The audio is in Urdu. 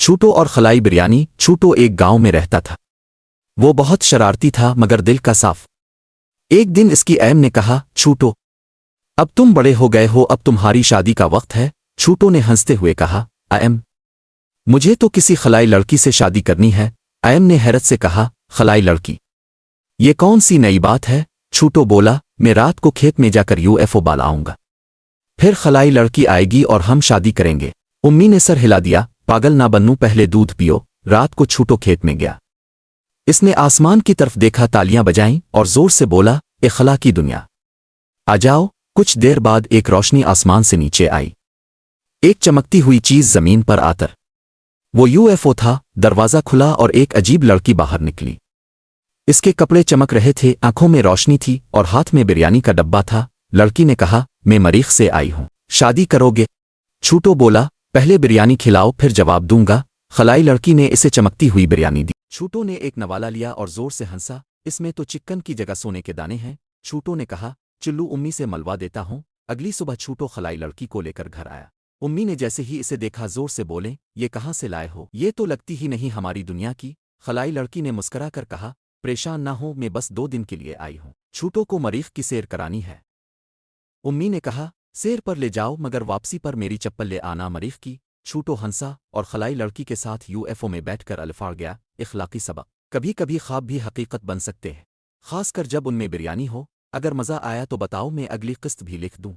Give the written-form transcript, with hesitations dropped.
چھوٹو اور خلائی بریانی۔ چھوٹو ایک گاؤں میں رہتا تھا۔ وہ بہت شرارتی تھا مگر دل کا صاف۔ ایک دن اس کی ایم نے کہا، چھوٹو اب تم بڑے ہو گئے ہو، اب تمہاری شادی کا وقت ہے۔ چھوٹو نے ہنستے ہوئے کہا، ایم مجھے تو کسی خلائی لڑکی سے شادی کرنی ہے۔ ایم نے حیرت سے کہا، خلائی لڑکی؟ یہ کون سی نئی بات ہے؟ چھوٹو بولا، میں رات کو کھیت میں جا کر UFO بال آؤں گا، پھر خلائی لڑکی آئے گی اور ہم شادی کریں گے۔ امی نے سر ہلا دیا، پاگل نہ بنو، پہلے دودھ پیو۔ رات کو چھوٹو کھیت میں گیا۔ اس نے آسمان کی طرف دیکھا، تالیاں بجائیں اور زور سے بولا، اے خلا کی دنیا آ جاؤ۔ کچھ دیر بعد ایک روشنی آسمان سے نیچے آئی، ایک چمکتی ہوئی چیز زمین پر آتر وہ UFO تھا۔ دروازہ کھلا اور ایک عجیب لڑکی باہر نکلی۔ اس کے کپڑے چمک رہے تھے، آنکھوں میں روشنی تھی اور ہاتھ میں بریانی کا ڈبہ تھا۔ لڑکی نے کہا، میں مریخ سے آئی ہوں، شادی کرو گے؟ چھوٹو بولا، پہلے بریانی کھلاؤ پھر جواب دوں گا۔ خلائی لڑکی نے اسے چمکتی ہوئی بریانی دی۔ چھوٹو نے ایک نوالا لیا اور زور سے ہنسا، اس میں تو چکن کی جگہ سونے کے دانے ہیں۔ چھوٹو نے کہا، چلو امی سے ملوا دیتا ہوں۔ اگلی صبح چھوٹو خلائی لڑکی کو لے کر گھر آیا۔ امی نے جیسے ہی اسے دیکھا زور سے بولے، یہ کہاں سے لائے ہو؟ یہ تو لگتی ہی نہیں ہماری دنیا کی۔ خلائی لڑکی نے مسکرا کر کہا، پریشان نہ ہو، میں بس 2 دن کے لیے آئی ہوں، چھوٹو کو مریخ کی سیر کرانی ہے۔ امی نے کہا، سیر پر لے جاؤ مگر واپسی پر میری چپل لے آنا مریخ کی۔ چھوٹو ہنسا اور خلائی لڑکی کے ساتھ UFO میں بیٹھ کر الفاڑ گیا۔ اخلاقی سبق: کبھی کبھی خواب بھی حقیقت بن سکتے ہیں، خاص کر جب ان میں بریانی ہو۔ اگر مزہ آیا تو بتاؤ، میں اگلی قسط بھی لکھ دوں۔